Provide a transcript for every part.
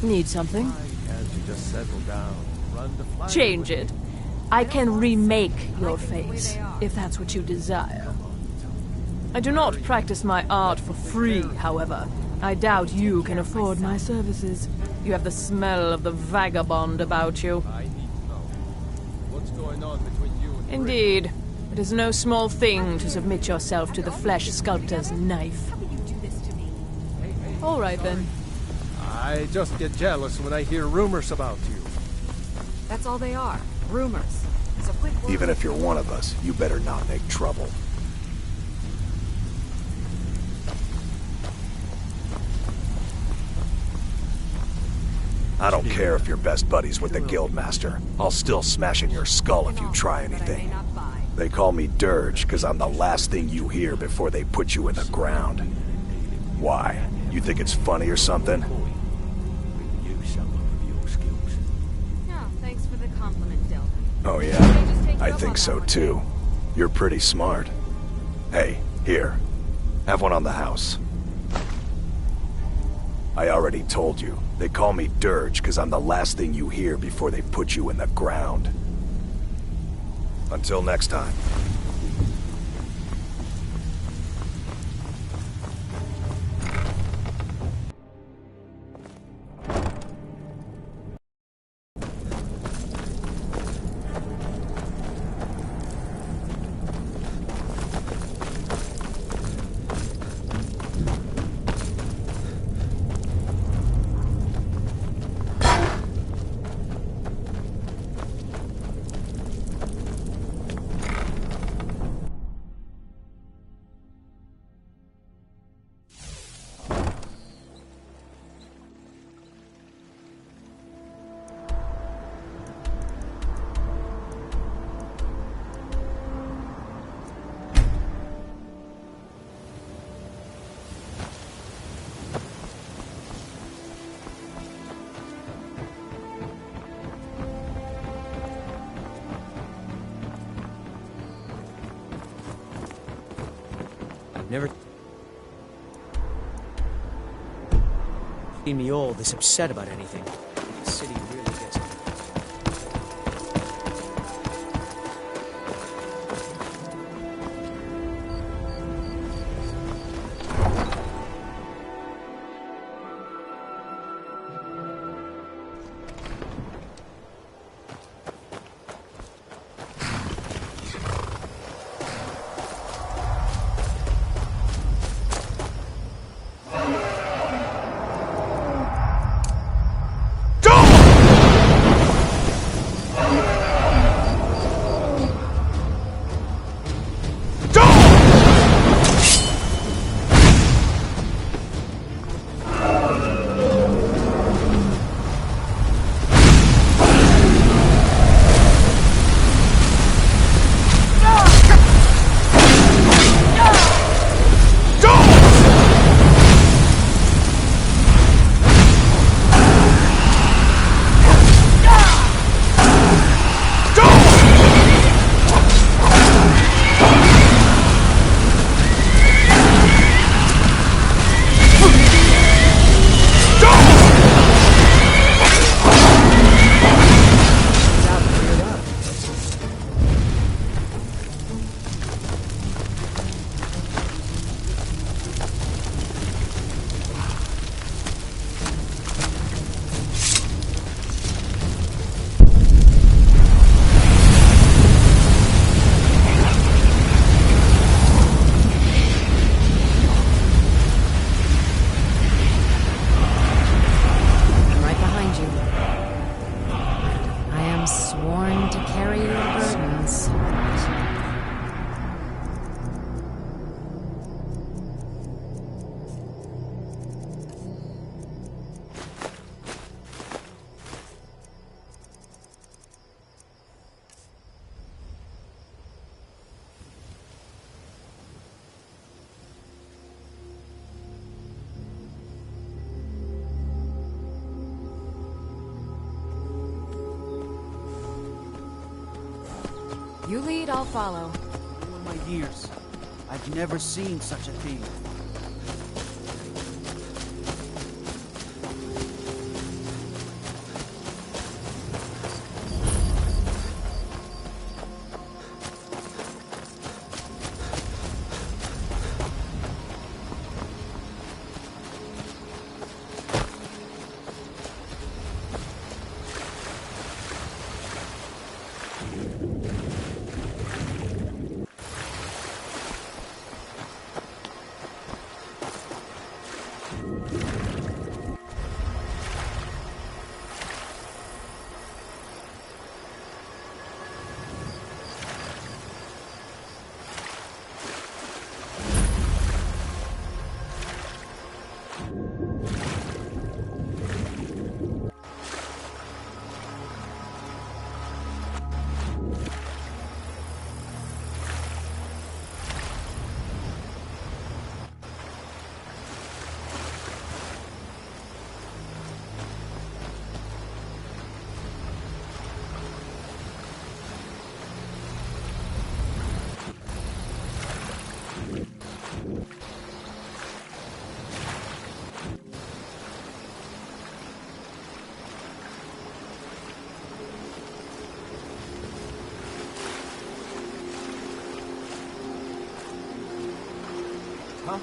Need something? Why can't you just settle down? Run the flag Change with it. I can remake your face, if that's what you desire. I do not practice my art for free, however. I doubt you can afford my services. You have the smell of the vagabond about you. I need to know. What's going on between you and Indeed. It is no small thing to submit yourself to the flesh sculptor's knife. How could you do this to me? All right, then. I just get jealous when I hear rumors about you. That's all they are. Rumors. So quit worrying. Even if you're one of us, you better not make trouble. I don't care if you're best buddies with the Guildmaster. I'll still smash in your skull if you try anything. They call me Dirge because I'm the last thing you hear before they put you in the ground. Why? You think it's funny or something? No, thanks for the compliment, Delvin. Oh yeah, I think so too. You're pretty smart. Hey, here. Have one on the house. I already told you. They call me Dirge because I'm the last thing you hear before they put you in the ground. Until next time. Never seen me all this upset about anything. The city really gets it. You lead, I'll follow. All my years, I've never seen such a thing. huh?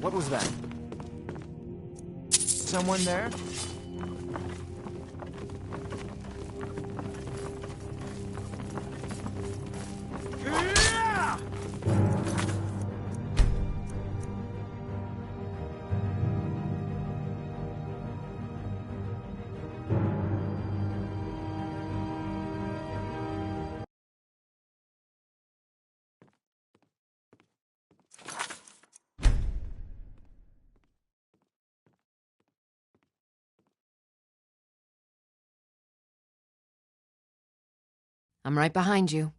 What was that? Someone there? I'm right behind you.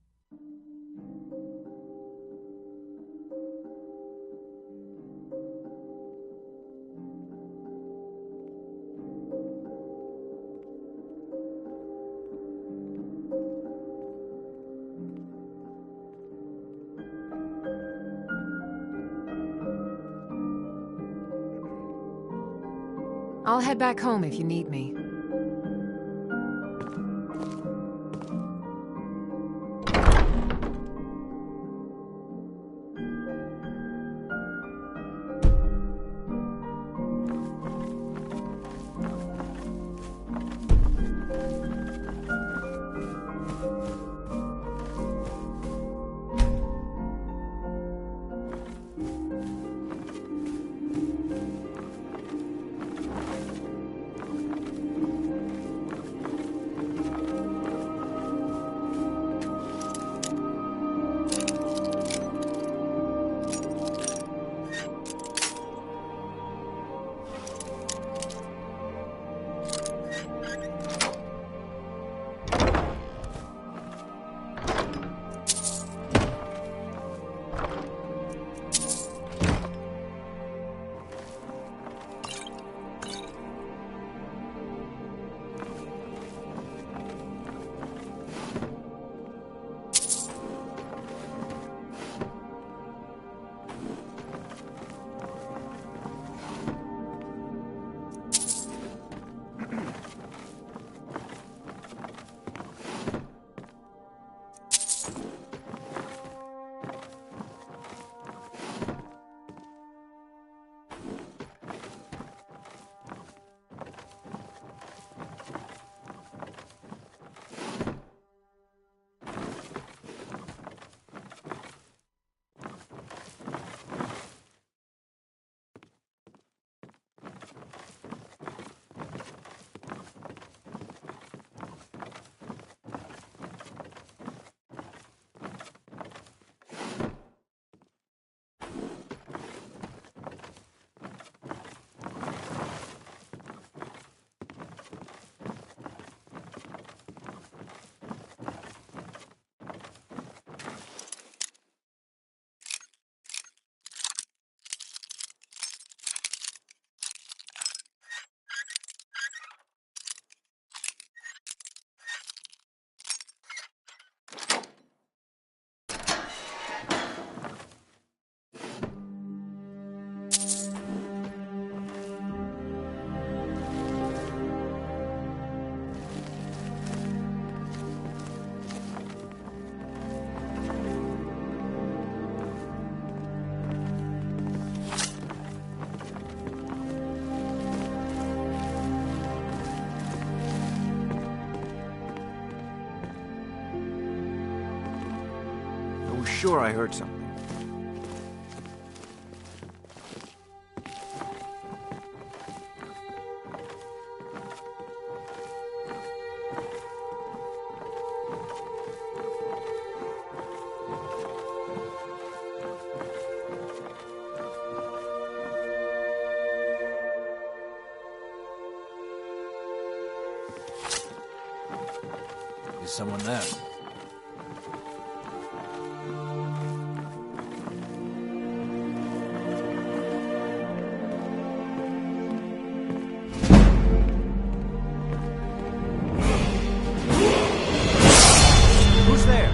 I'll head back home if you need me. Sure, I heard something. Is someone there? Who's there?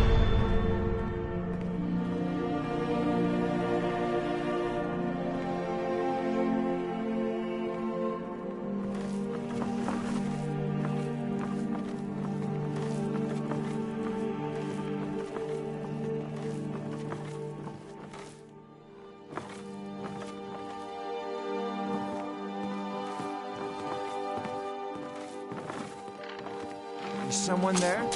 someone there?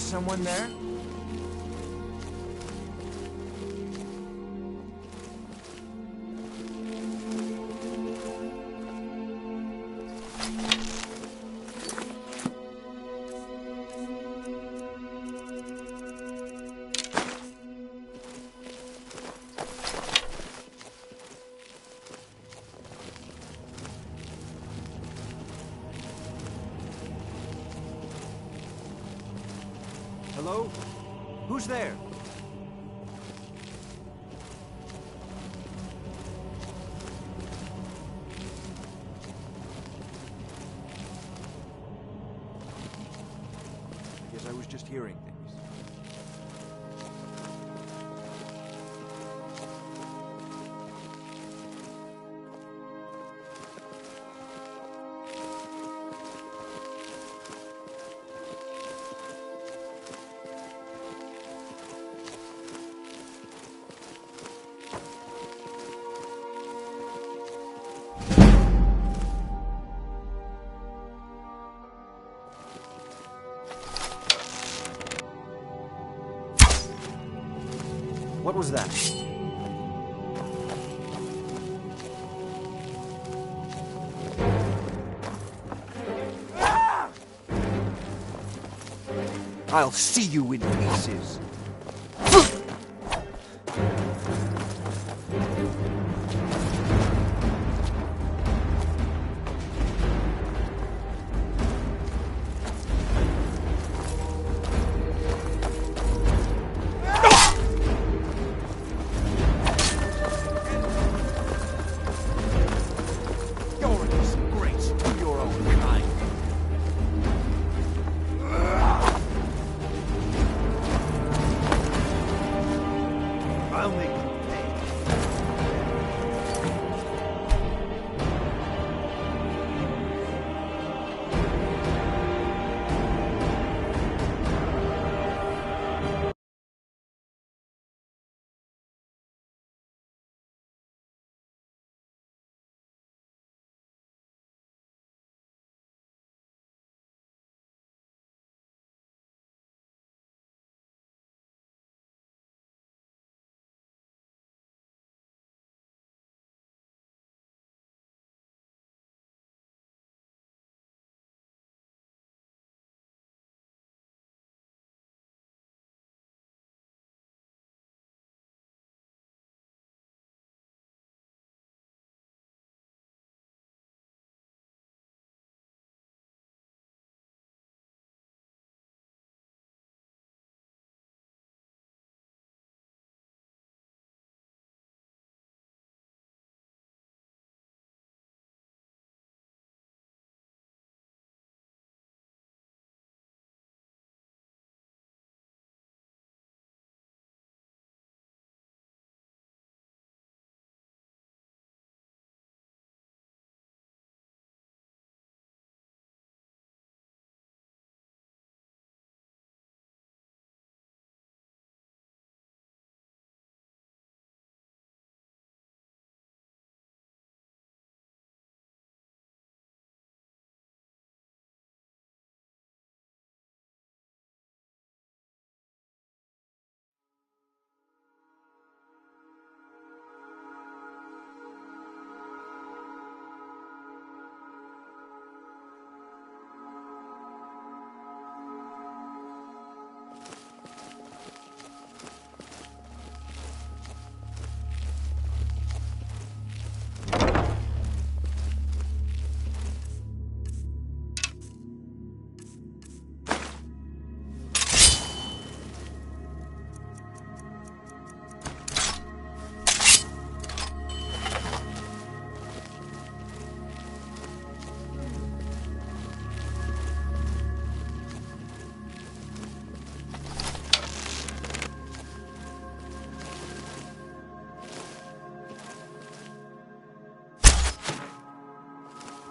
someone there? Hello? Who's there? I guess I was just hearing things. What was that? I'll see you in pieces. I'll make you pay.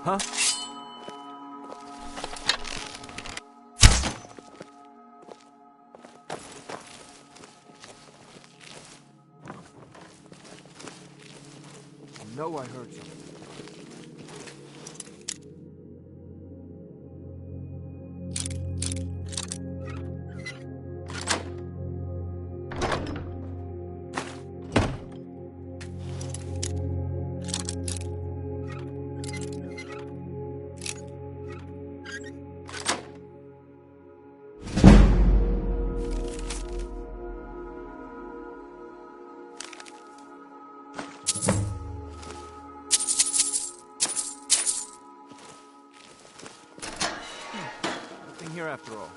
Huh? I know I heard something. nothing here after all.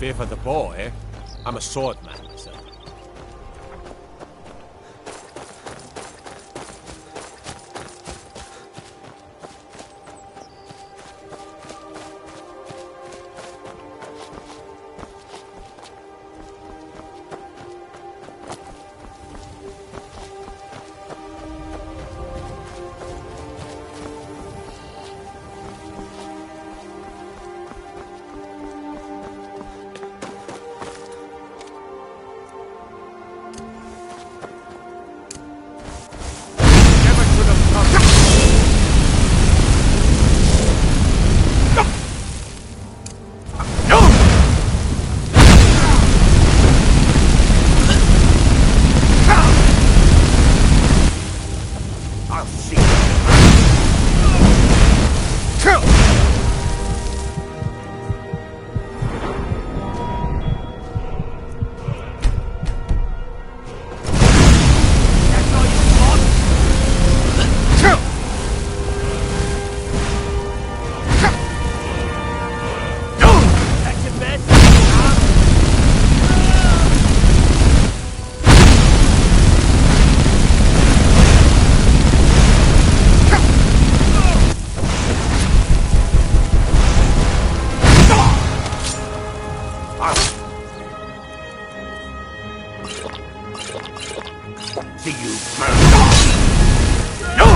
Fear for the bow, eh? I'm a swordman myself. See you burn. No!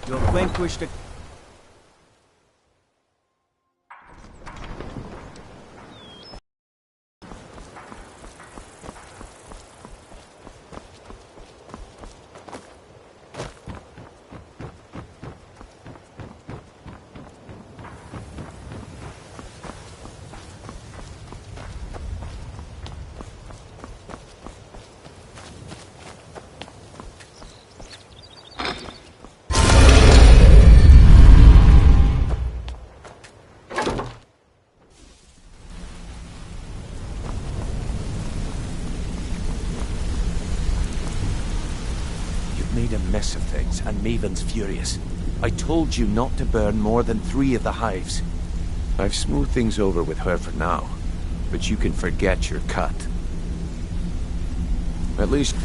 You have vanquished a... Made a mess of things, and Maven's furious. I told you not to burn more than 3 of the hives. I've smoothed things over with her for now, but you can forget your cut. At least...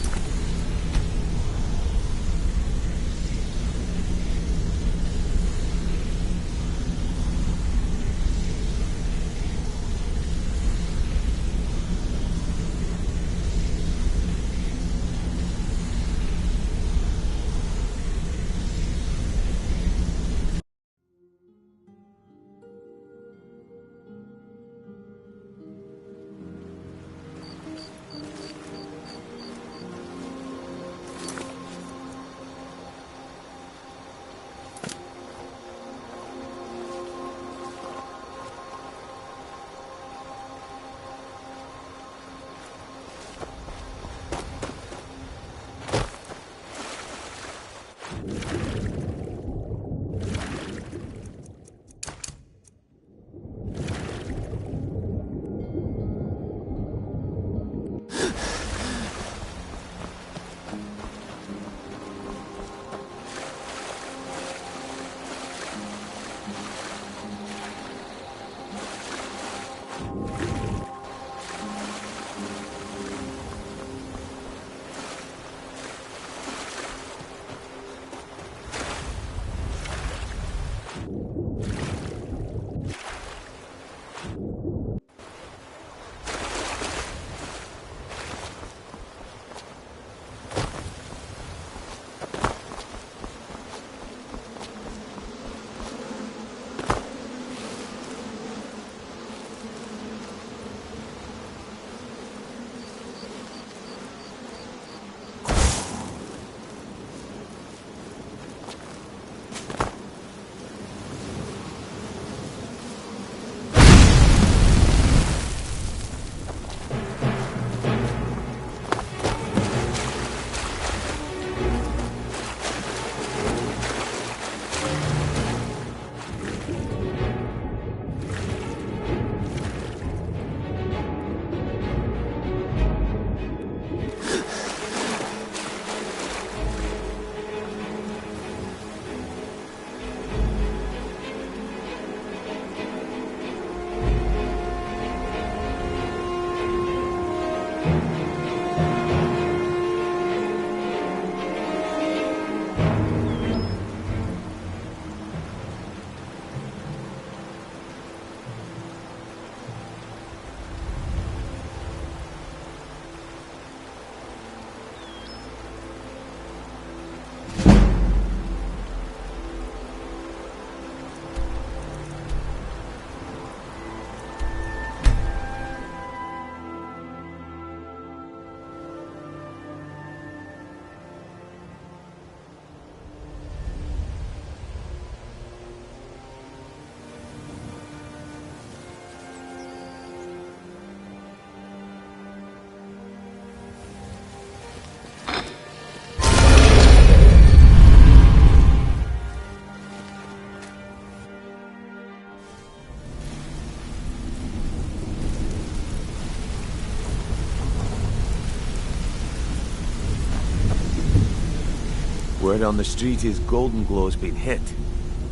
Word on the street is Golden Glow's been hit.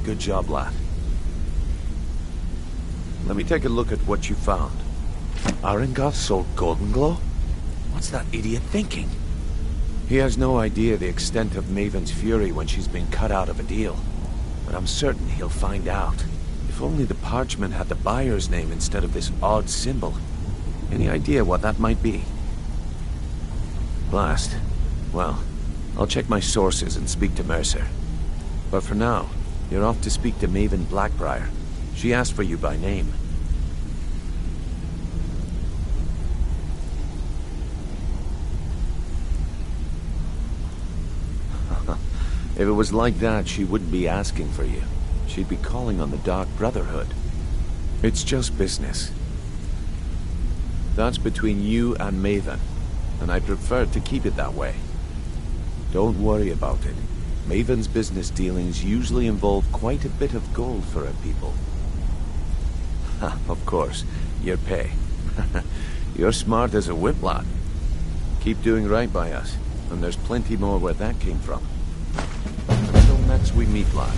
Good job, lad. Let me take a look at what you found. Arengoth sold Golden Glow? What's that idiot thinking? He has no idea the extent of Maven's fury when she's been cut out of a deal. But I'm certain he'll find out. If only the parchment had the buyer's name instead of this odd symbol. Any idea what that might be? Blast. Well, I'll check my sources and speak to Mercer. But for now, you're off to speak to Maven Blackbriar. She asked for you by name. If it was like that, she wouldn't be asking for you. She'd be calling on the Dark Brotherhood. It's just business. That's between you and Maven, and I prefer to keep it that way. Don't worry about it. Maven's business dealings usually involve quite a bit of gold for her people. Of course, your pay. You're smart as a whip, lad. Keep doing right by us, and there's plenty more where that came from. Until next we meet, lad.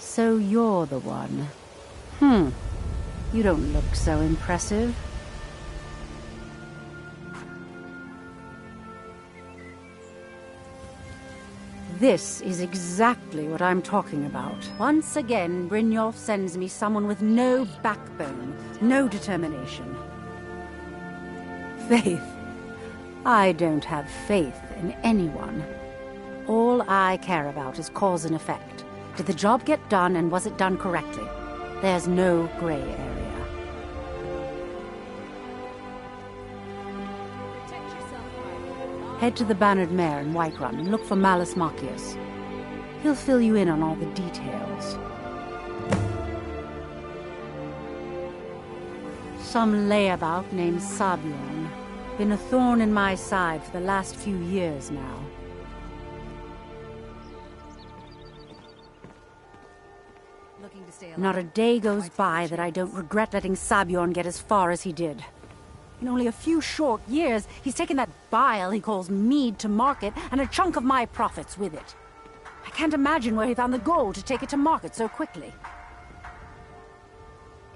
So you're the one. You don't look so impressive. This is exactly what I'm talking about. Once again, Brynjolf sends me someone with no backbone, no determination. Faith. I don't have faith in anyone. All I care about is cause and effect. Did the job get done, and was it done correctly? There's no gray area. Head to the Bannered Mare in Whiterun and look for Malus Marcius. He'll fill you in on all the details. Some layabout named Sabiorn. Been a thorn in my side for the last few years now. Not a day goes by that I don't regret letting Sabiorn get as far as he did. In only a few short years, he's taken that bile he calls mead to market, and a chunk of my profits with it. I can't imagine where he found the gold to take it to market so quickly.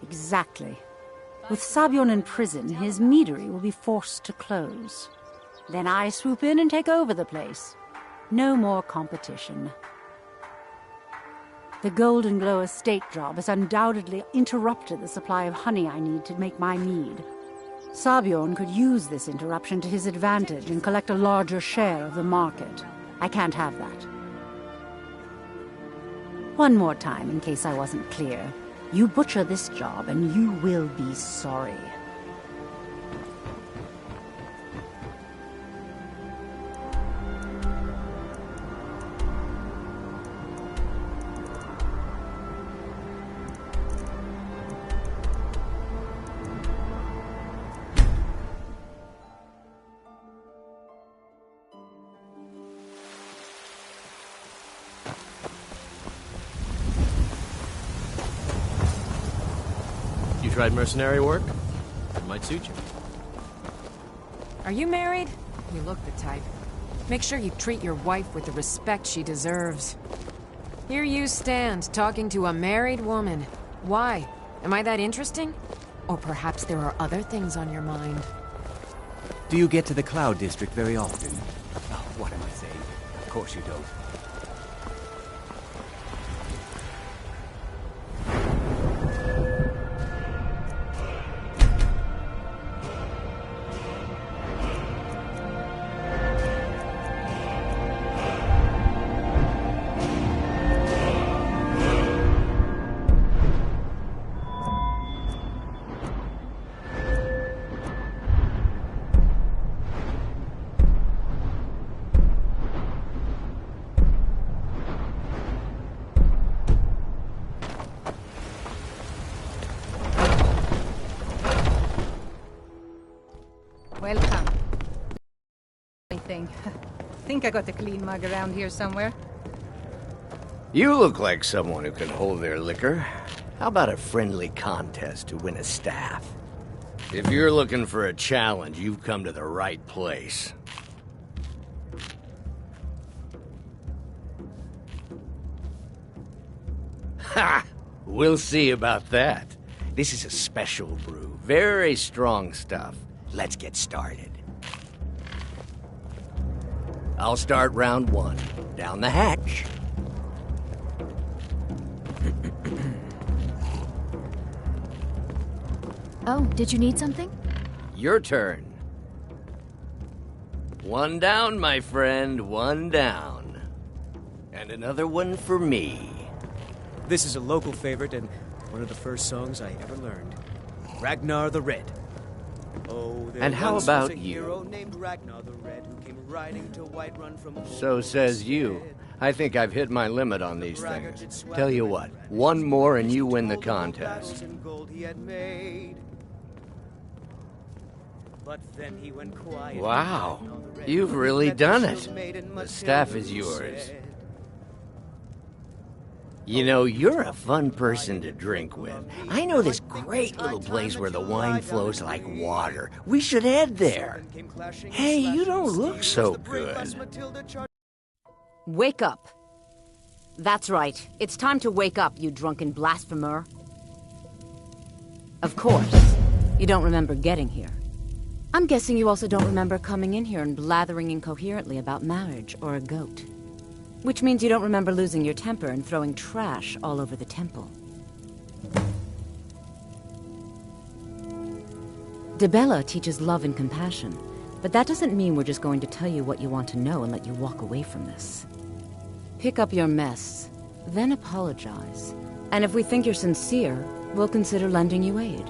Exactly. With Sabiorn in prison, his meadery will be forced to close. Then I swoop in and take over the place. No more competition. The Golden Glow estate job has undoubtedly interrupted the supply of honey I need to make my mead. Sabiorn could use this interruption to his advantage and collect a larger share of the market. I can't have that. One more time, in case I wasn't clear. You butcher this job and you will be sorry. Tried mercenary work? It might suit you. Are you married? You look the type. Make sure you treat your wife with the respect she deserves. Here you stand, talking to a married woman. Why? Am I that interesting? Or perhaps there are other things on your mind. Do you get to the Cloud District very often? Oh, what am I saying? Of course you don't. anything. Think I got a clean mug around here somewhere. You look like someone who can hold their liquor. How about a friendly contest to win a staff? If you're looking for a challenge, you've come to the right place. Ha! We'll see about that. This is a special brew. Very strong stuff. Let's get started. I'll start round one. Down the hatch. Oh, did you need something? Your turn. One down, my friend. One down. And another one for me. This is a local favorite and one of the first songs I ever learned. Ragnar the Red. Oh, there and how once about was a you? hero named Ragnar the Red who came riding to Whiterun from a So says you. I think I've hit my limit on these things. Tell you what, one more and you win the contest. But then he went quiet. Wow, you've really done it. The staff is yours. You know, you're a fun person to drink with. I know this great little place where the wine flows like water. We should head there. Hey, you don't look so good. Wake up. That's right. It's time to wake up, you drunken blasphemer. Of course, you don't remember getting here. I'm guessing you also don't remember coming in here and blathering incoherently about marriage or a goat. Which means you don't remember losing your temper and throwing trash all over the temple. Dibella teaches love and compassion, but that doesn't mean we're just going to tell you what you want to know and let you walk away from this. Pick up your mess, then apologize. And if we think you're sincere, we'll consider lending you aid.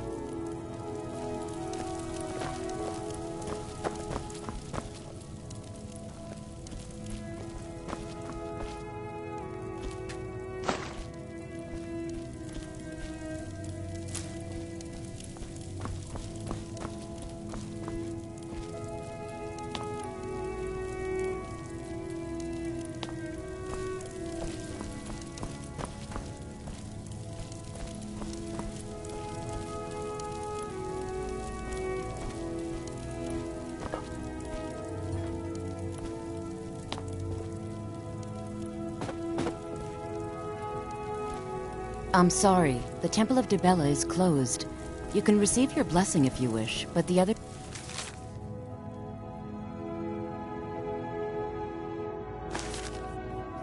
I'm sorry. The Temple of Dibella is closed. You can receive your blessing if you wish, but the other...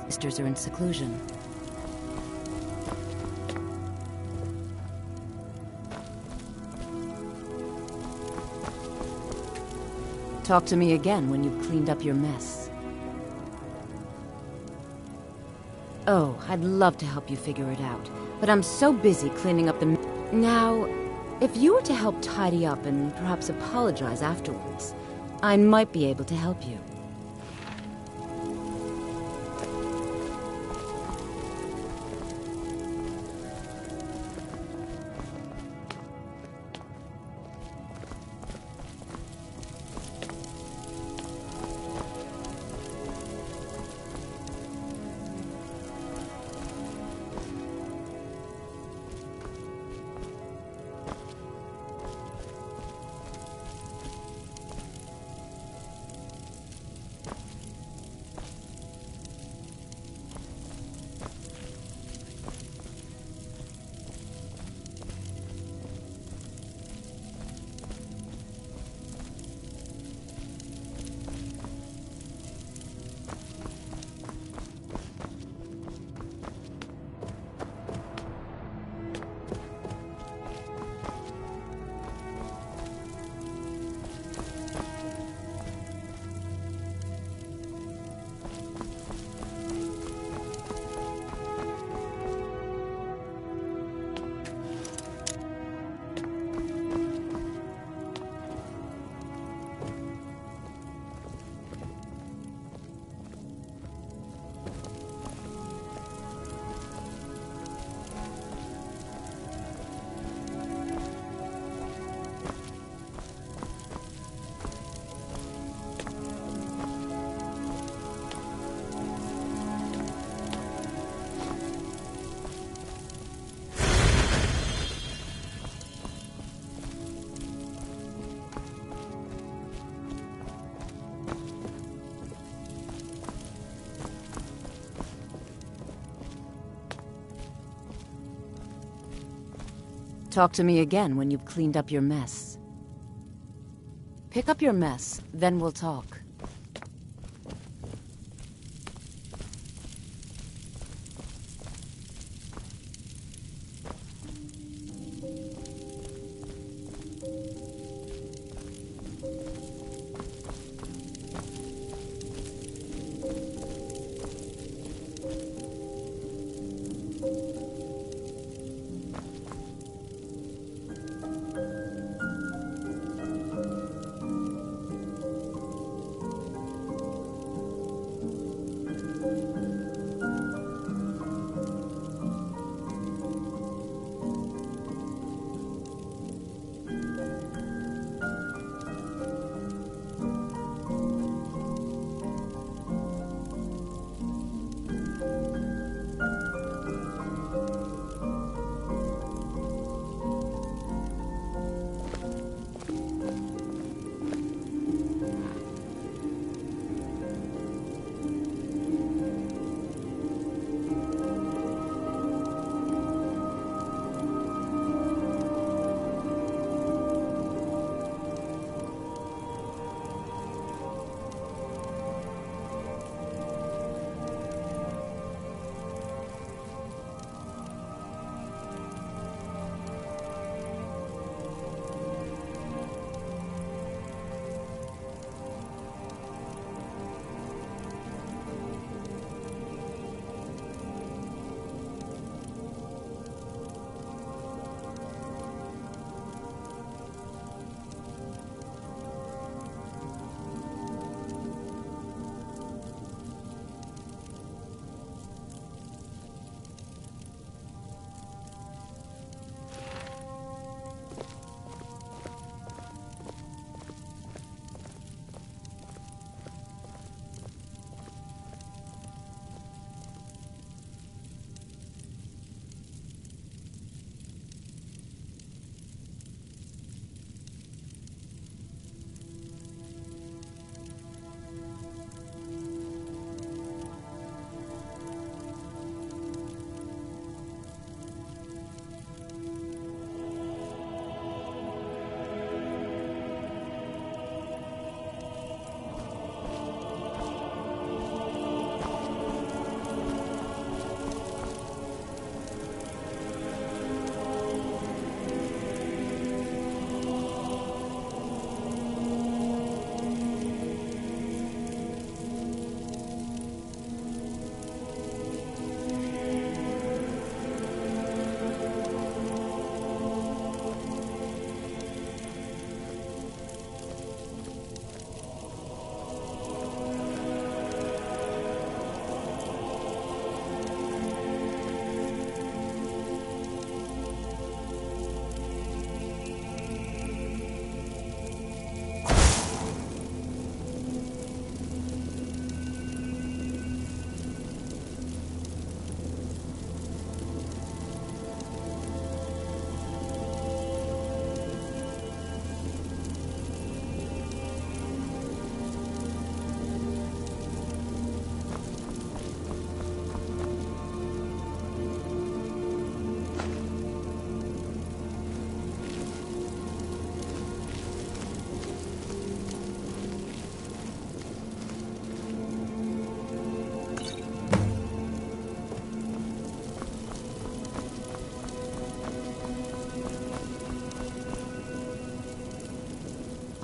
sisters are in seclusion. Talk to me again when you've cleaned up your mess. Oh, I'd love to help you figure it out, but I'm so busy cleaning up the... Now, if you were to help tidy up and perhaps apologize afterwards, I might be able to help you. Talk to me again when you've cleaned up your mess. Pick up your mess, then we'll talk.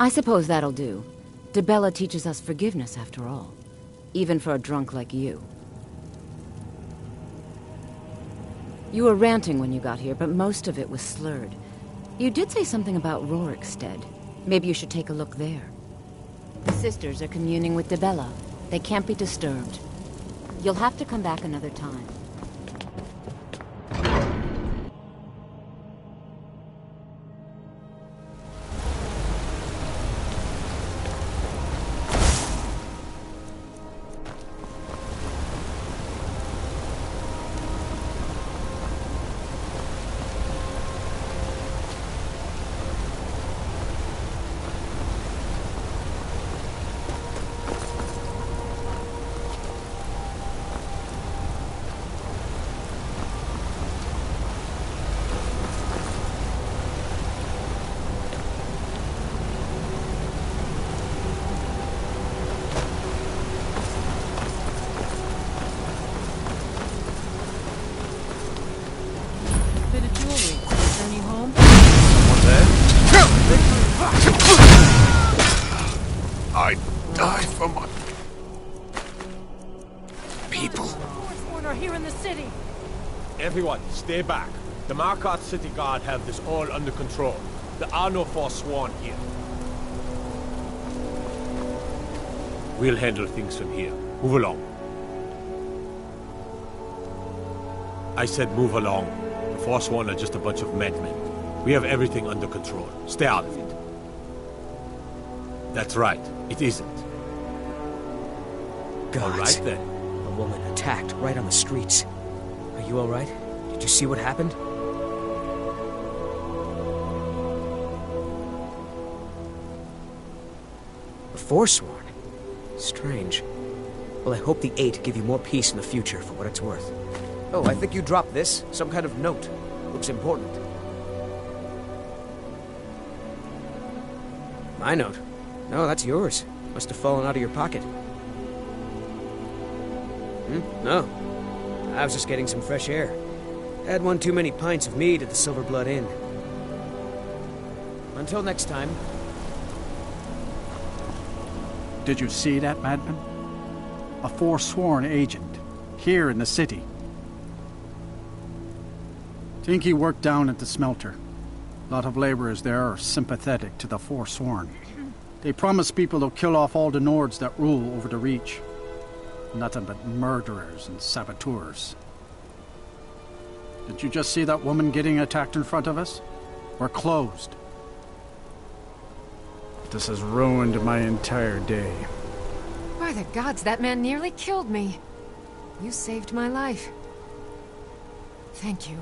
I suppose that'll do. DeBella teaches us forgiveness, after all. Even for a drunk like you. You were ranting when you got here, but most of it was slurred. You did say something about Rorikstead. Maybe you should take a look there. The sisters are communing with DeBella. They can't be disturbed. You'll have to come back another time. someone. People. Forsworn are here in the city. Everyone, stay back. The Markarth City Guard have this all under control. There are no Forsworn here. We'll handle things from here. Move along. I said move along. The Forsworn are just a bunch of madmen. We have everything under control. Stay out of it. That's right. It isn't. Gods. All right, then. A woman attacked right on the streets. Are you all right? Did you see what happened? A Forsworn? Strange. Well, I hope the Eight give you more peace in the future for what it's worth. Oh, I think you dropped this. Some kind of note. Looks important. My note? No, that's yours. Must have fallen out of your pocket. No. I was just getting some fresh air. Had one too many pints of mead at the Silver Blood Inn. Until next time. Did you see that, madman? A Forsworn agent, here in the city. Think he worked down at the smelter. A lot of laborers there are sympathetic to the Forsworn. They promise people they'll kill off all the Nords that rule over the Reach. Nothing but murderers and saboteurs. Did you just see that woman getting attacked in front of us? We're closed. This has ruined my entire day. By the gods, that man nearly killed me. You saved my life. Thank you.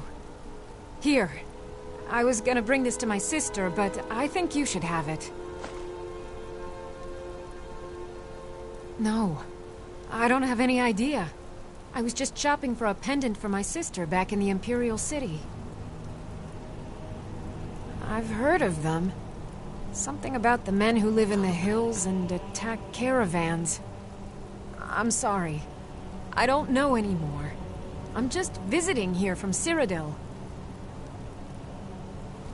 Here. I was gonna bring this to my sister, but I think you should have it. No. I don't have any idea. I was just shopping for a pendant for my sister back in the Imperial City. I've heard of them. Something about the men who live in the hills and attack caravans. I'm sorry. I don't know anymore. I'm just visiting here from Cyrodiil.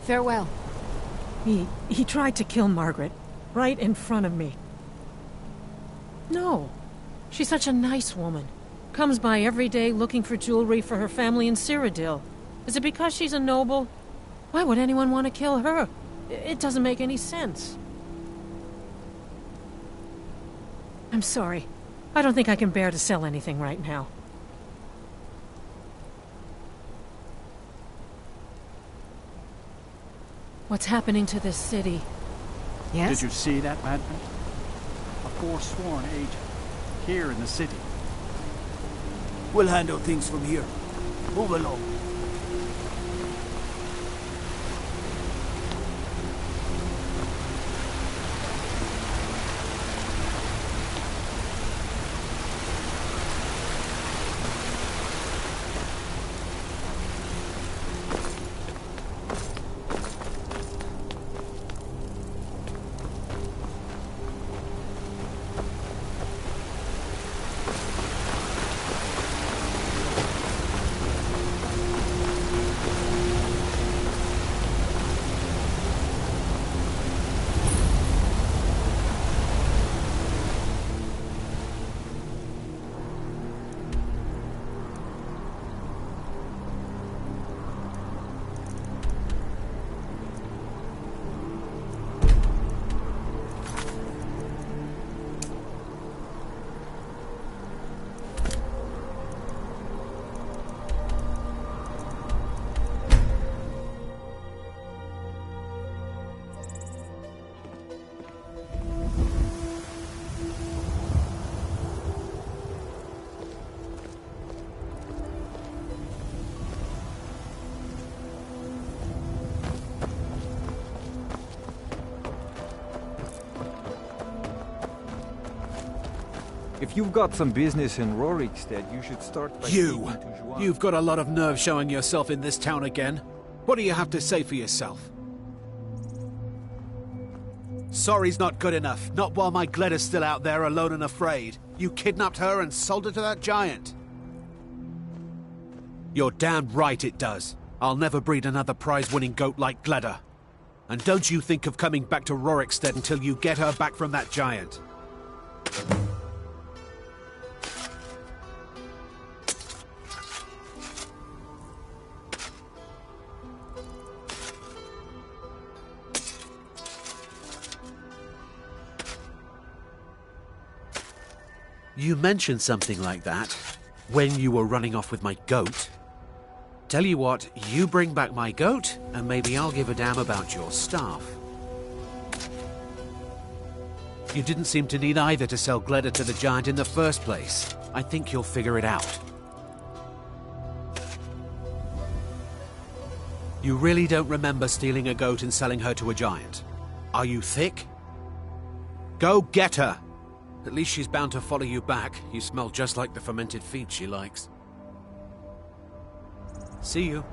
Farewell. He tried to kill Margaret, right in front of me. No. She's such a nice woman. Comes by every day looking for jewelry for her family in Cyrodiil. Is it because she's a noble? Why would anyone want to kill her? It doesn't make any sense. I'm sorry. I don't think I can bear to sell anything right now. What's happening to this city? Yes? Did you see that, madman? A Forsworn agent, here in the city. We'll handle things from here. Move along. If you've got some business in Rorikstead, you should start by speaking to Juan. You've got a lot of nerve showing yourself in this town again. What do you have to say for yourself? Sorry's not good enough. Not while my Gleda's still out there alone and afraid. You kidnapped her and sold her to that giant. You're damn right it does. I'll never breed another prize-winning goat like Gleda. And don't you think of coming back to Rorikstead until you get her back from that giant. You mentioned something like that when you were running off with my goat. Tell you what, you bring back my goat, and maybe I'll give a damn about your staff. You didn't seem to need either to sell Gleda to the giant in the first place. I think you'll figure it out. You really don't remember stealing a goat and selling her to a giant? Are you thick? Go get her! At least she's bound to follow you back. You smell just like the fermented feet she likes. See you.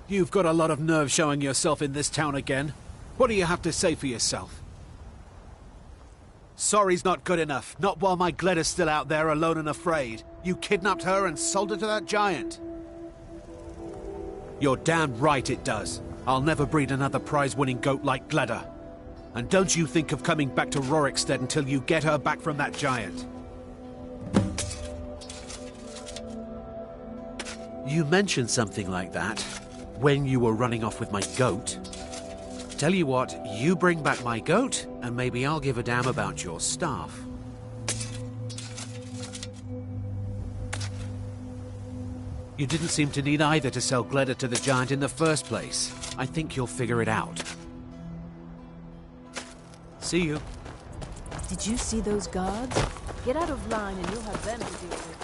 You've got a lot of nerve showing yourself in this town again. What do you have to say for yourself? Sorry's not good enough. Not while my Gleda's still out there alone and afraid. You kidnapped her and sold her to that giant. You're damn right it does. I'll never breed another prize-winning goat like Gleda. And don't you think of coming back to Rorikstead until you get her back from that giant. You mentioned something like that when you were running off with my goat. Tell you what, you bring back my goat, and maybe I'll give a damn about your staff. You didn't seem to need either to sell Gleda to the giant in the first place. I think you'll figure it out. See you. Did you see those guards? Get out of line and you'll have them to deal with.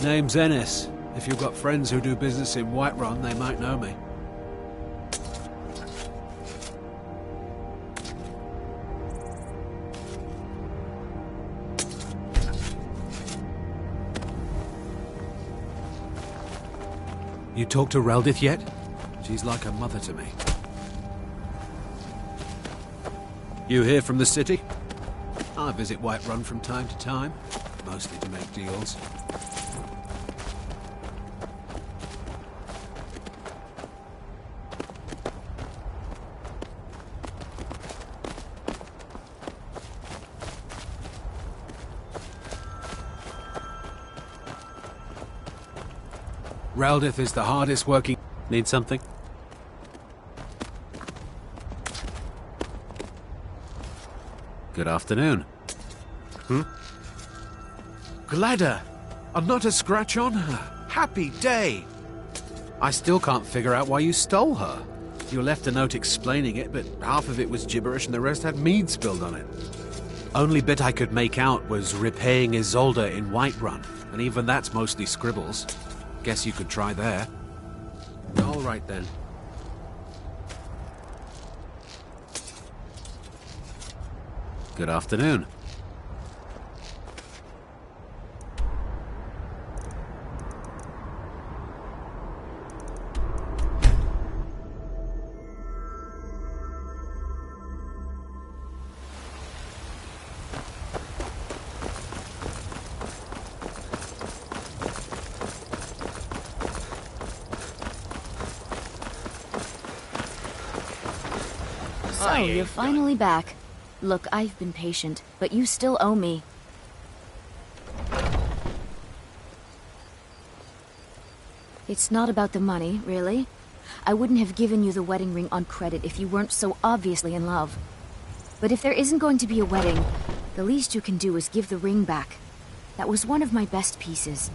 Name's Ennis. If you've got friends who do business in Whiterun, they might know me. You talked to Reldith yet? She's like a mother to me. You here from the city? I visit Whiterun from time to time, mostly to make deals. Reldith is the hardest working... Need something? Good afternoon. Gladder! And not a scratch on her. Happy day! I still can't figure out why you stole her. You left a note explaining it, but half of it was gibberish and the rest had mead spilled on it. Only bit I could make out was repaying Isolde in Whiterun, and even that's mostly scribbles. Guess you could try there. All right then. Good afternoon. So, you're finally back. Look, I've been patient, but you still owe me. It's not about the money, really. I wouldn't have given you the wedding ring on credit if you weren't so obviously in love. But if there isn't going to be a wedding, the least you can do is give the ring back. That was one of my best pieces.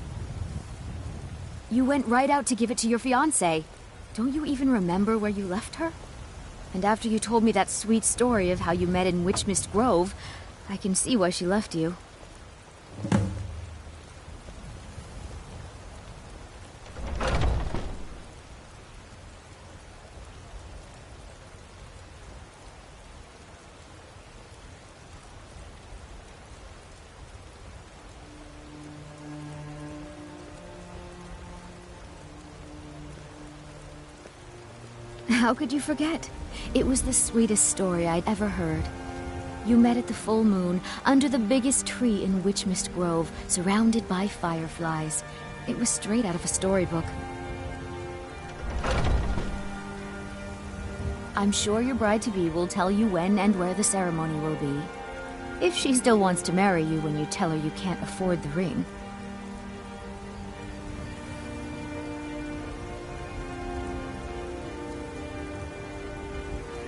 You went right out to give it to your fiancé. Don't you even remember where you left her? And after you told me that sweet story of how you met in Witchmist Grove, I can see why she left you. How could you forget? It was the sweetest story I'd ever heard. You met at the full moon, under the biggest tree in Witchmist Grove, surrounded by fireflies. It was straight out of a storybook. I'm sure your bride-to-be will tell you when and where the ceremony will be. If she still wants to marry you when you tell her you can't afford the ring.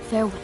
Farewell.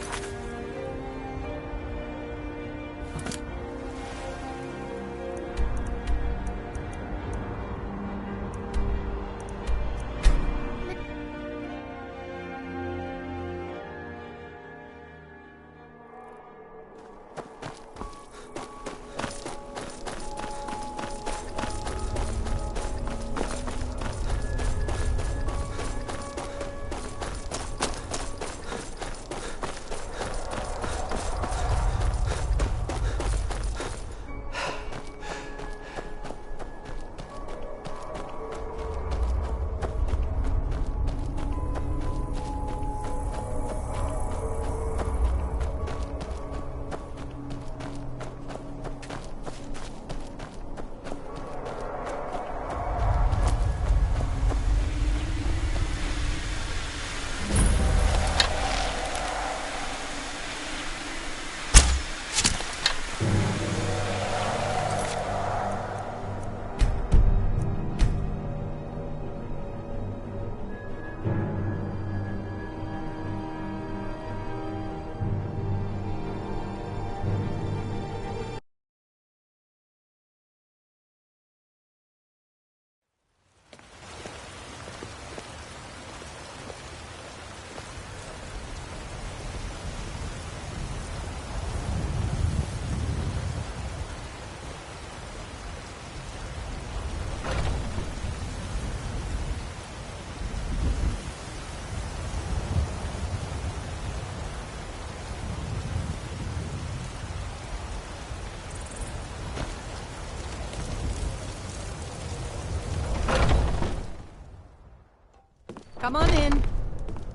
Come on in.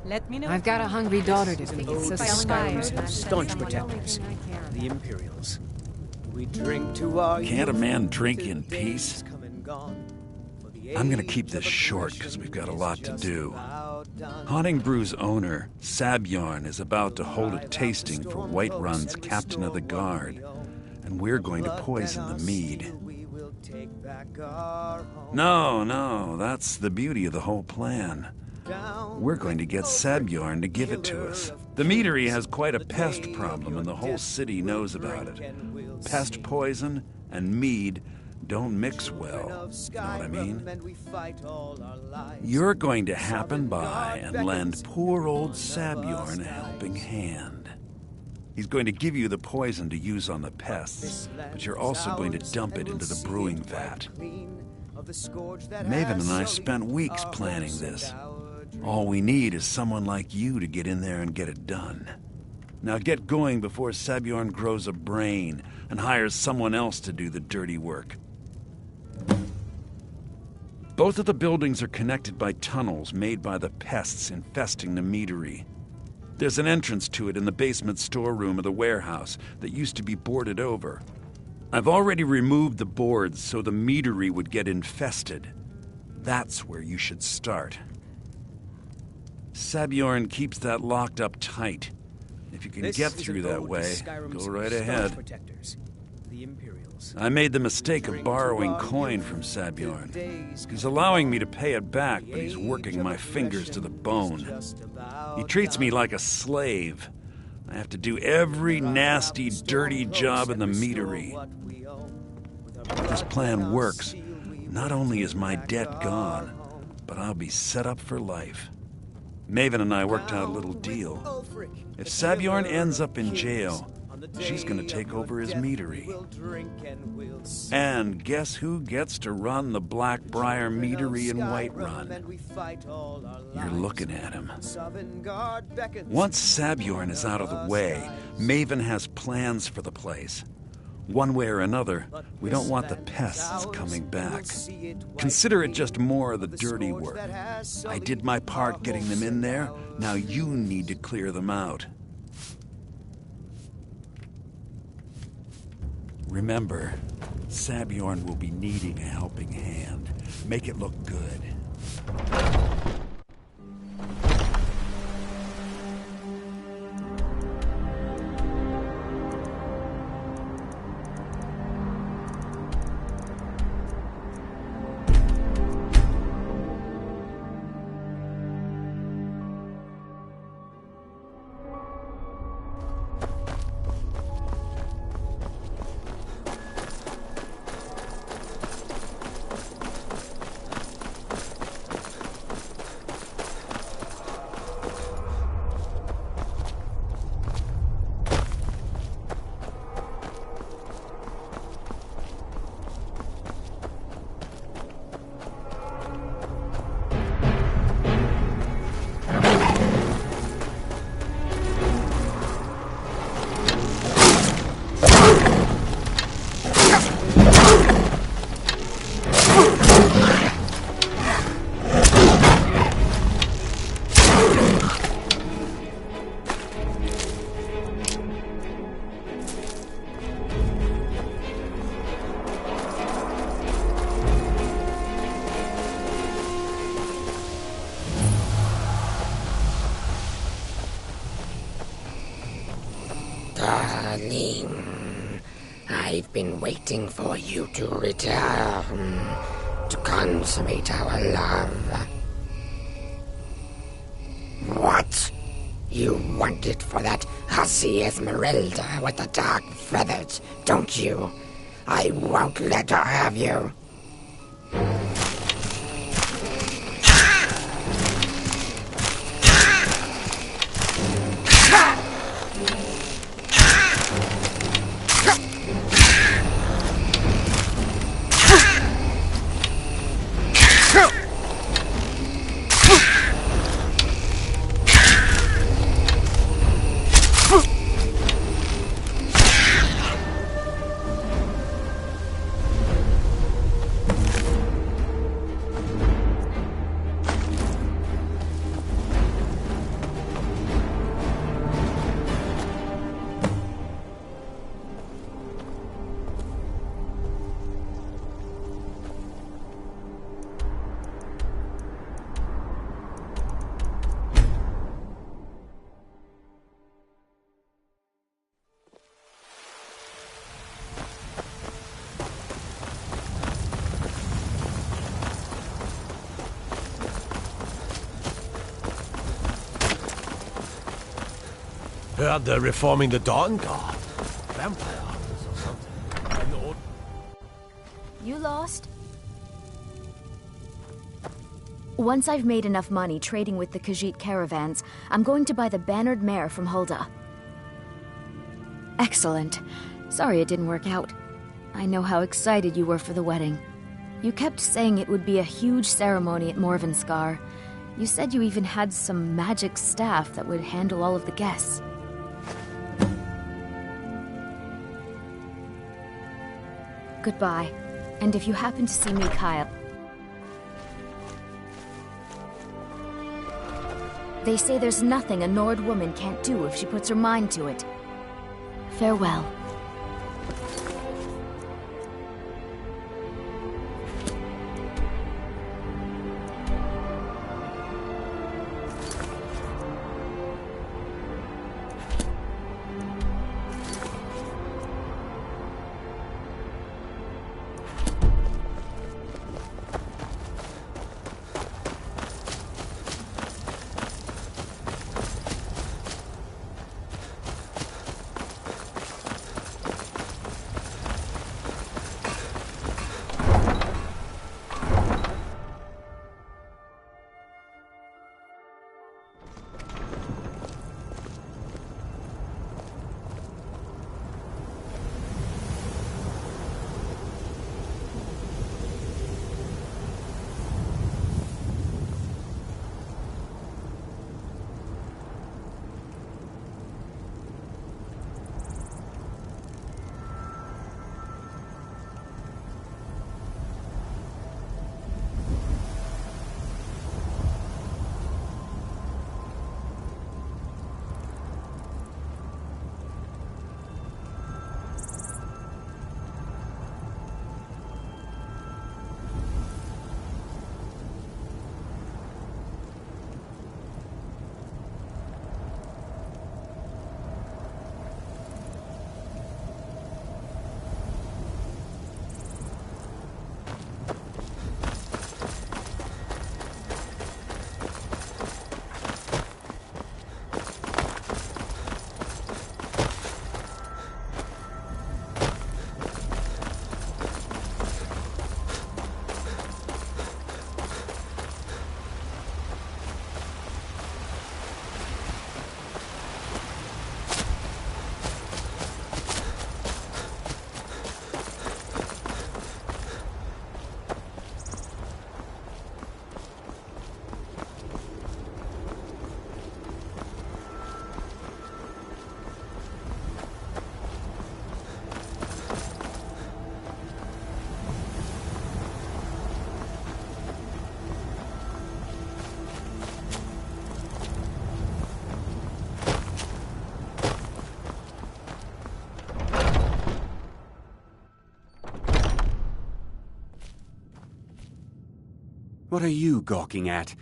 Let me know. I've got a hungry daughter to feed. Oh, the Skyrim's most staunch protectors. The Imperials. We drink to our Can't a man drink in peace? I'm gonna keep this short because we've got a lot to do. Haunting Brew's owner, Sabjorn, is about to hold a tasting for Whiterun's Captain of the Guard, and we're going to poison the mead. No, that's the beauty of the whole plan. We're going to get Sabjorn to give it to us. The meadery has quite a pest problem, and the whole city knows about it. Pest poison and mead don't mix well, you know what I mean? You're going to happen by and lend poor old Sabjorn a helping hand. He's going to give you the poison to use on the pests, but you're also going to dump it into the brewing vat. Maven and I spent weeks planning this. All we need is someone like you to get in there and get it done. Now get going before Sabjorn grows a brain and hires someone else to do the dirty work. Both of the buildings are connected by tunnels made by the pests infesting the meadery. There's an entrance to it in the basement storeroom of the warehouse that used to be boarded over. I've already removed the boards so the meadery would get infested. That's where you should start. Sabjorn keeps that locked up tight. If you can get through that way, go right ahead. I made the mistake of borrowing coin from Sabjorn. He's allowing me to pay it back, but he's working my fingers to the bone. He treats me like a slave. I have to do every nasty, dirty job in the meadery. If this plan works, not only is my debt gone, but I'll be set up for life. Maven and I worked out a little deal. If Sabjorn ends up in jail, she's going to take over his meadery. And guess who gets to run the Blackbriar meadery in Whiterun? You're looking at him. Once Sabjorn is out of the way, Maven has plans for the place. One way or another, we don't want the pests coming back. Consider it just more of the dirty work. I did my part getting them in there. Now you need to clear them out. Remember, Sabjorn will be needing a helping hand. Make it look good. Darling, I've been waiting for you to return to consummate our love. What? You want it for that hussy Esmeralda with the dark feathers, don't you? I won't let her have you. about reforming the Dawn Guard. Vampire hunters or something. And the You lost? Once I've made enough money trading with the Khajiit caravans, I'm going to buy the bannered mare from Hulda. Excellent. Sorry it didn't work out. I know how excited you were for the wedding. You kept saying it would be a huge ceremony at Morvenskar. You said you even had some magic staff that would handle all of the guests. Goodbye. And if you happen to see me, Kyle... They say there's nothing a Nord woman can't do if she puts her mind to it. Farewell. What are you gawking at?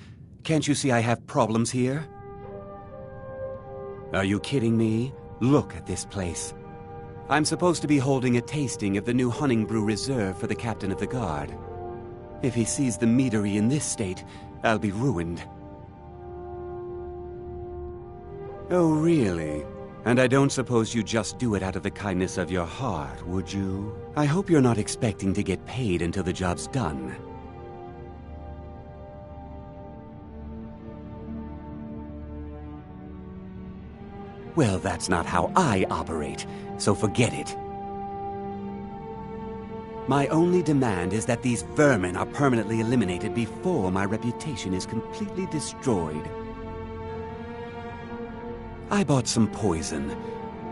Can't you see I have problems here? Are you kidding me? Look at this place. I'm supposed to be holding a tasting of the new Honningbrew Reserve for the captain of the guard. If he sees the meadery in this state, I'll be ruined. Oh, really? And I don't suppose you just do it out of the kindness of your heart, would you? I hope you're not expecting to get paid until the job's done. Well, that's not how I operate, so forget it. My only demand is that these vermin are permanently eliminated before my reputation is completely destroyed. I bought some poison.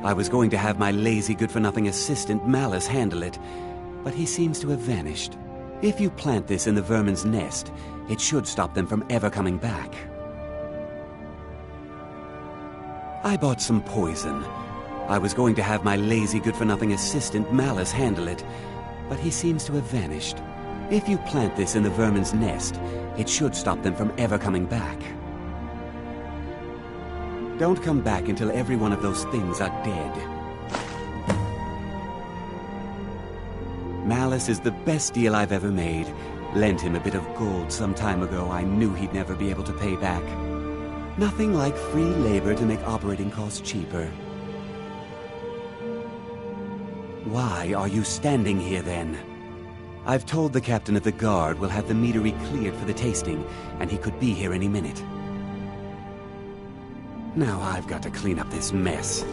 I was going to have my lazy good-for-nothing assistant Malice handle it, but he seems to have vanished. If you plant this in the vermin's nest, it should stop them from ever coming back. I bought some poison. I was going to have my lazy good-for-nothing assistant Malice handle it, but he seems to have vanished. If you plant this in the vermin's nest, it should stop them from ever coming back. Don't come back until every one of those things are dead. Malice is the best deal I've ever made. Lent him a bit of gold some time ago I knew he'd never be able to pay back. Nothing like free labor to make operating costs cheaper. Why are you standing here, then? I've told the captain of the guard we'll have the meadery cleared for the tasting, and he could be here any minute. Now I've got to clean up this mess.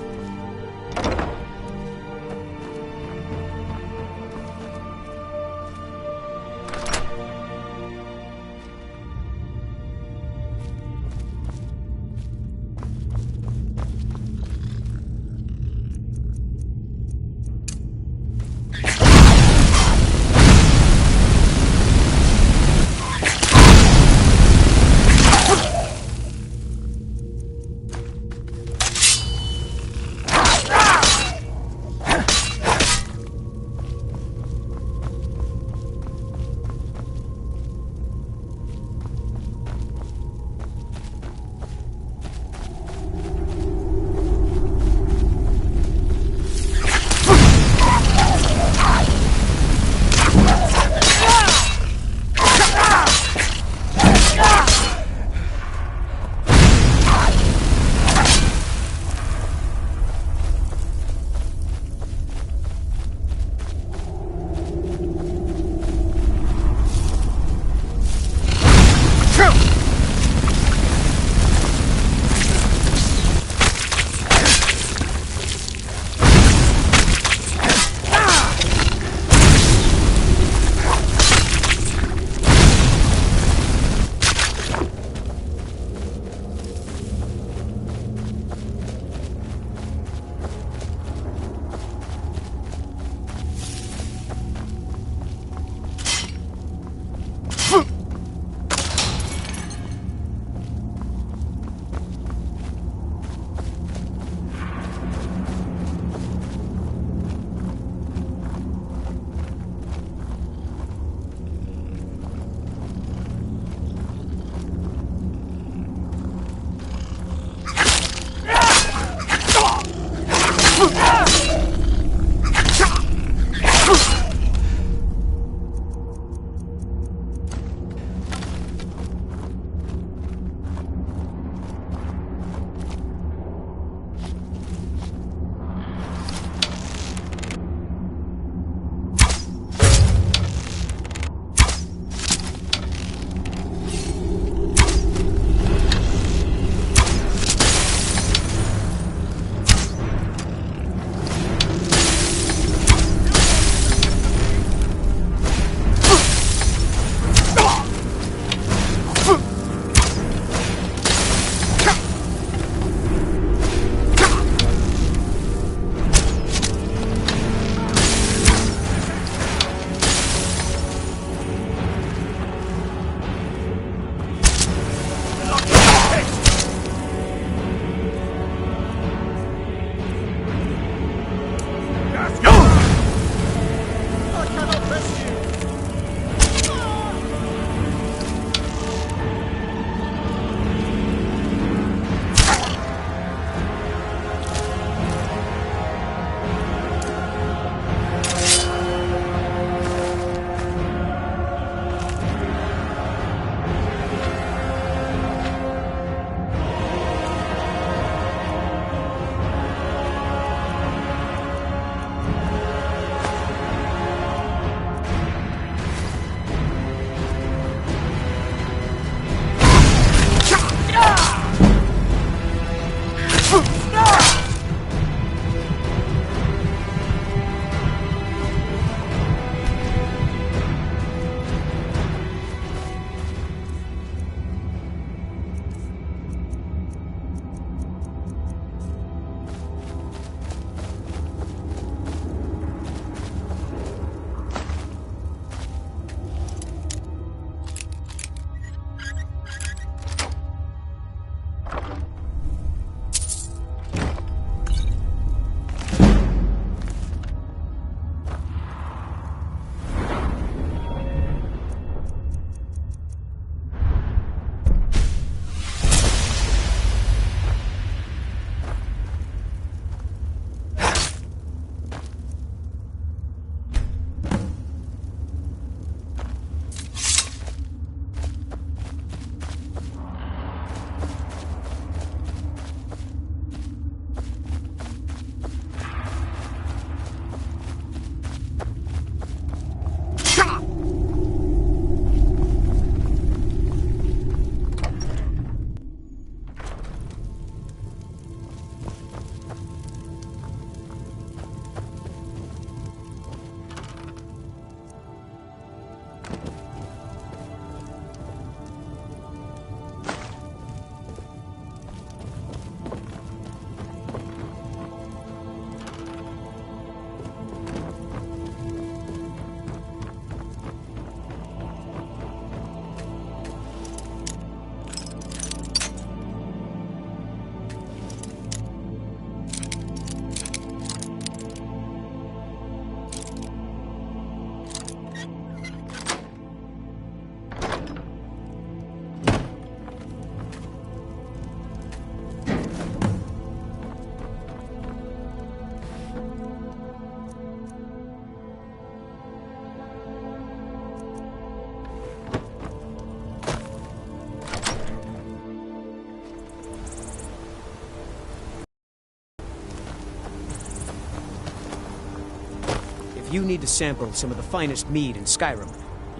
If you need to sample some of the finest mead in Skyrim,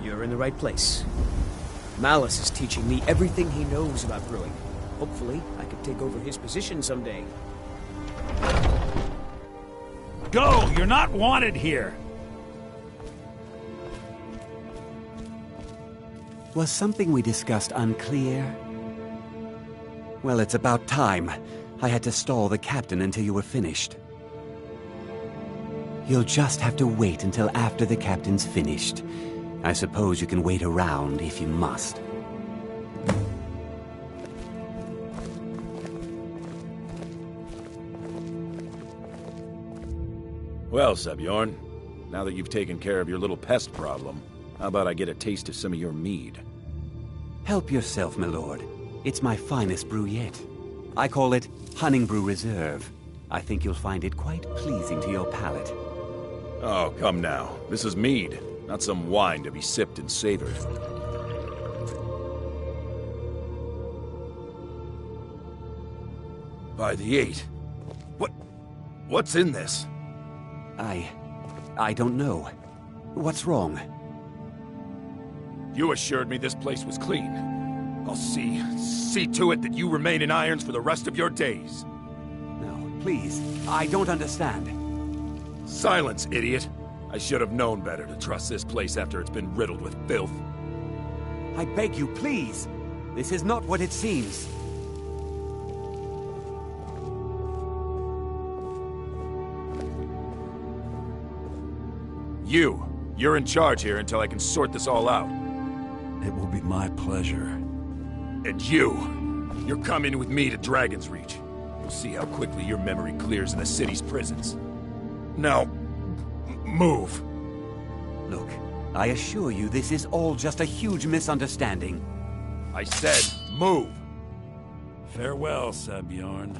you're in the right place. Malice is teaching me everything he knows about brewing. Hopefully, I could take over his position someday. Go! You're not wanted here! Was something we discussed unclear? Well, it's about time. I had to stall the captain until you were finished. You'll just have to wait until after the captain's finished. I suppose you can wait around if you must. Well, Sabjorn, now that you've taken care of your little pest problem, how about I get a taste of some of your mead? Help yourself, my lord. It's my finest brew yet. I call it Honningbrew Reserve. I think you'll find it quite pleasing to your palate. Oh, come now. This is mead, not some wine to be sipped and savored. By the 8. What's in this? I don't know. What's wrong? You assured me this place was clean. I'll see to it that you remain in irons for the rest of your days. No, please. I don't understand. Silence, idiot. I should have known better to trust this place after it's been riddled with filth. I beg you, please. This is not what it seems. You're in charge here until I can sort this all out. It will be my pleasure. And you're coming with me to Dragon's Reach. We'll see how quickly your memory clears in the city's prisons. Now, move. Look, I assure you this is all just a huge misunderstanding. I said, move. Farewell, Sabjorn.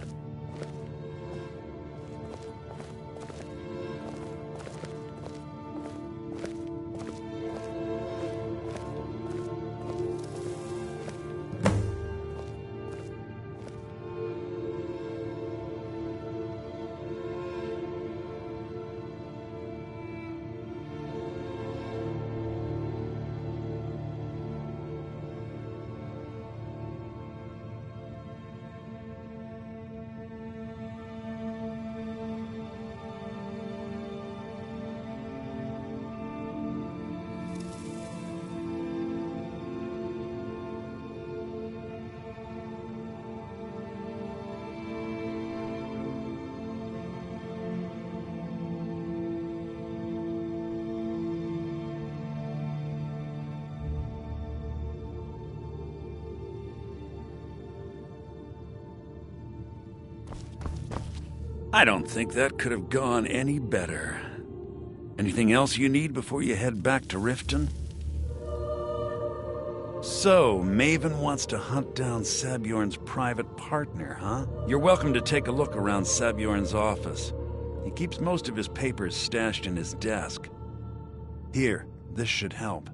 I don't think that could have gone any better. Anything else you need before you head back to Riften? So, Maven wants to hunt down Sabjorn's private partner, huh? You're welcome to take a look around Sabjorn's office. He keeps most of his papers stashed in his desk. Here, this should help.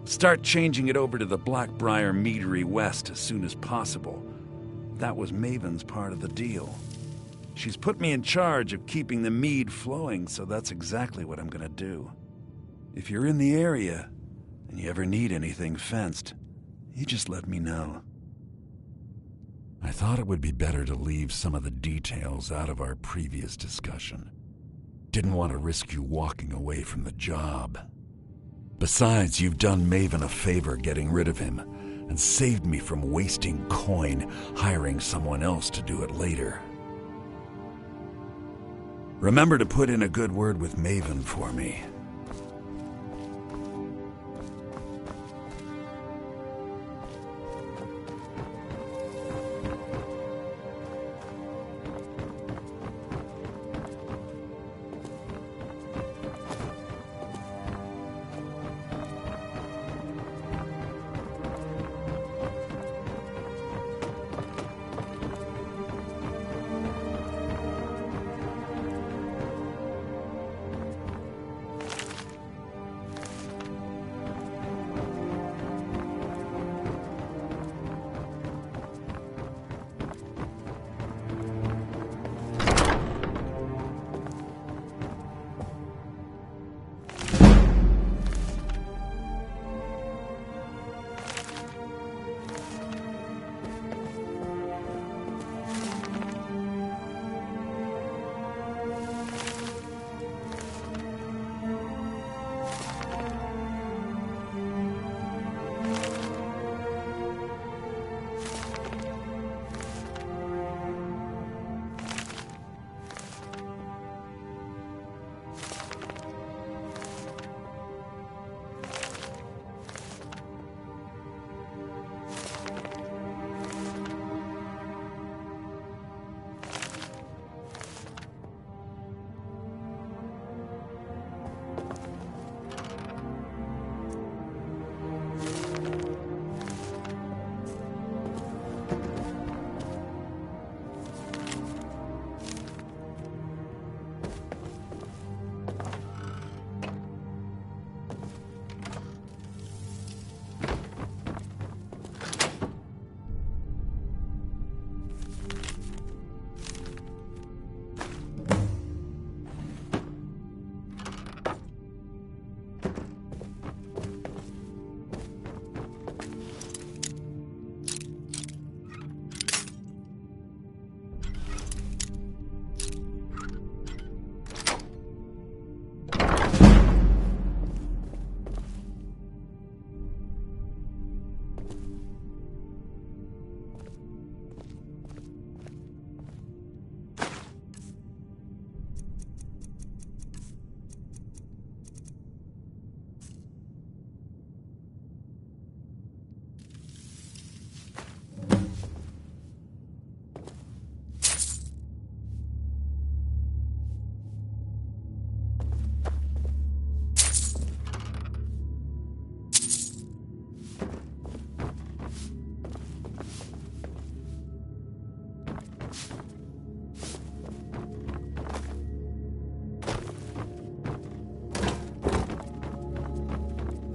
Start changing it over to the Blackbriar Meadery West as soon as possible. That was Maven's part of the deal. She's put me in charge of keeping the mead flowing, so that's exactly what I'm gonna do. If you're in the area, and you ever need anything fenced, you just let me know. I thought it would be better to leave some of the details out of our previous discussion. Didn't want to risk you walking away from the job. Besides, you've done Maven a favor getting rid of him, and saved me from wasting coin hiring someone else to do it later. Remember to put in a good word with Maven for me.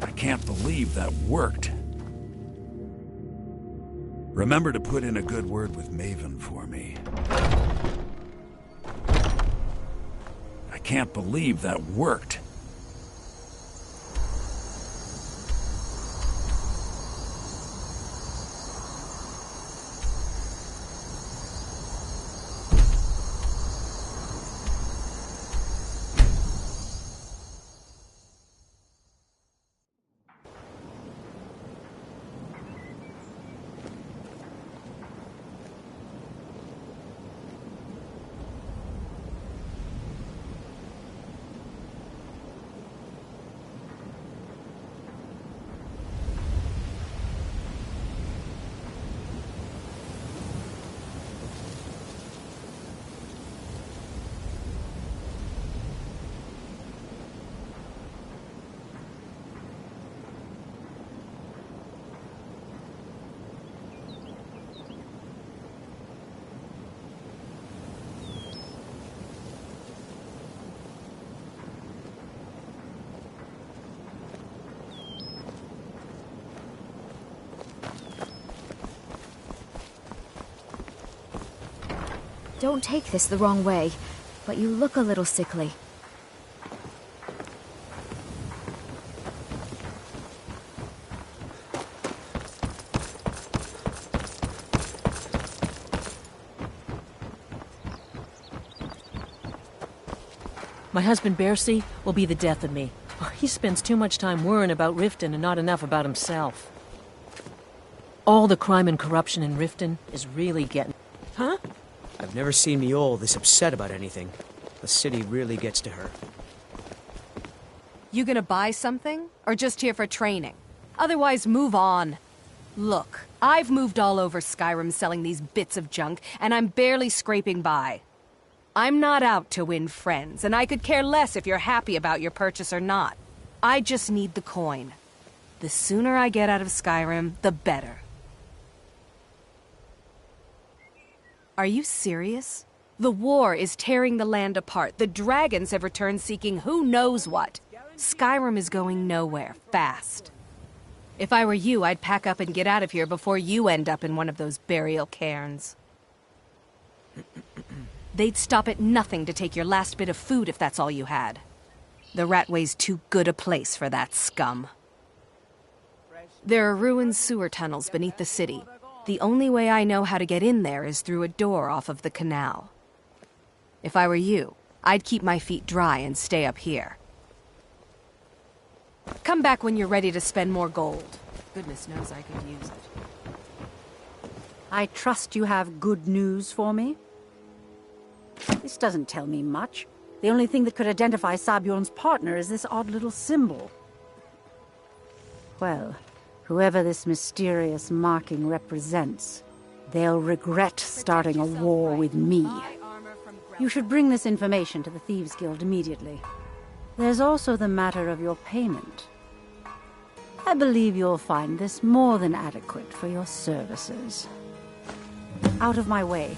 I can't believe that worked. Remember to put in a good word with Maven for me. I can't believe that worked. Don't take this the wrong way, but you look a little sickly. My husband Bercy will be the death of me. He spends too much time worrying about Riften and not enough about himself. All the crime and corruption in Riften is really getting... Huh? I've never seen Miol this upset about anything. The city really gets to her. You gonna buy something? Or just here for training? Otherwise, move on. Look, I've moved all over Skyrim selling these bits of junk, and I'm barely scraping by. I'm not out to win friends, and I could care less if you're happy about your purchase or not. I just need the coin. The sooner I get out of Skyrim, the better. Are you serious? The war is tearing the land apart. The dragons have returned seeking who knows what. Skyrim is going nowhere, fast. If I were you, I'd pack up and get out of here before you end up in one of those burial cairns. They'd stop at nothing to take your last bit of food if that's all you had. The Ratway's too good a place for that scum. There are ruined sewer tunnels beneath the city. The only way I know how to get in there is through a door off of the canal. If I were you, I'd keep my feet dry and stay up here. Come back when you're ready to spend more gold. Goodness knows I could use it. I trust you have good news for me? This doesn't tell me much. The only thing that could identify Sabjorn's partner is this odd little symbol. Well, whoever this mysterious marking represents, they'll regret starting a war with me. You should bring this information to the Thieves' Guild immediately. There's also the matter of your payment. I believe you'll find this more than adequate for your services. Out of my way.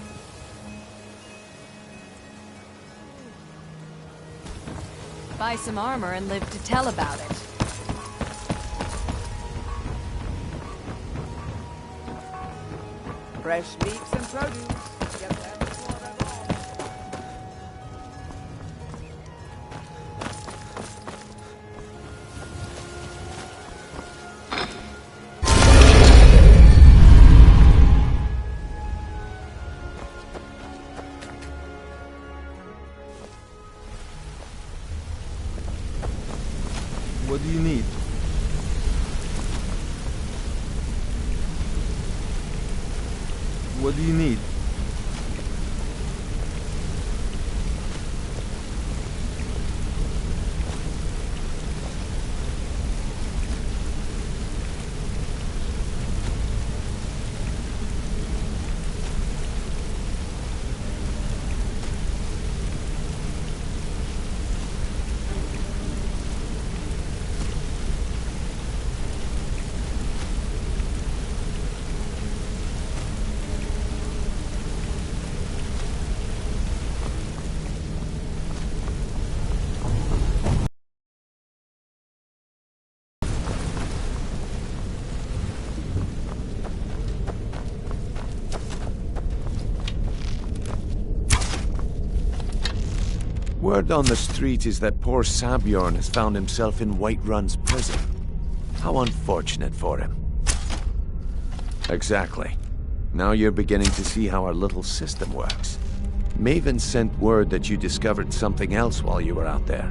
Buy some armor and live to tell about it. Fresh meats and produce. Get that before them What do you need? What do you need? Word on the street is that poor Sabjorn has found himself in Whiterun's prison. How unfortunate for him. Exactly. Now you're beginning to see how our little system works. Maven sent word that you discovered something else while you were out there.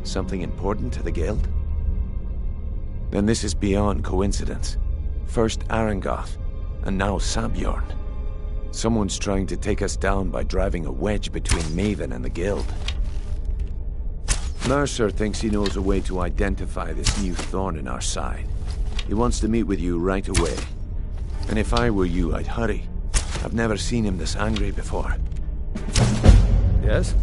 Something important to the Guild? Then this is beyond coincidence. First Arangoth, and now Sabjorn. Someone's trying to take us down by driving a wedge between Maven and the Guild. Mercer thinks he knows a way to identify this new thorn in our side. He wants to meet with you right away. And if I were you, I'd hurry. I've never seen him this angry before. Yes?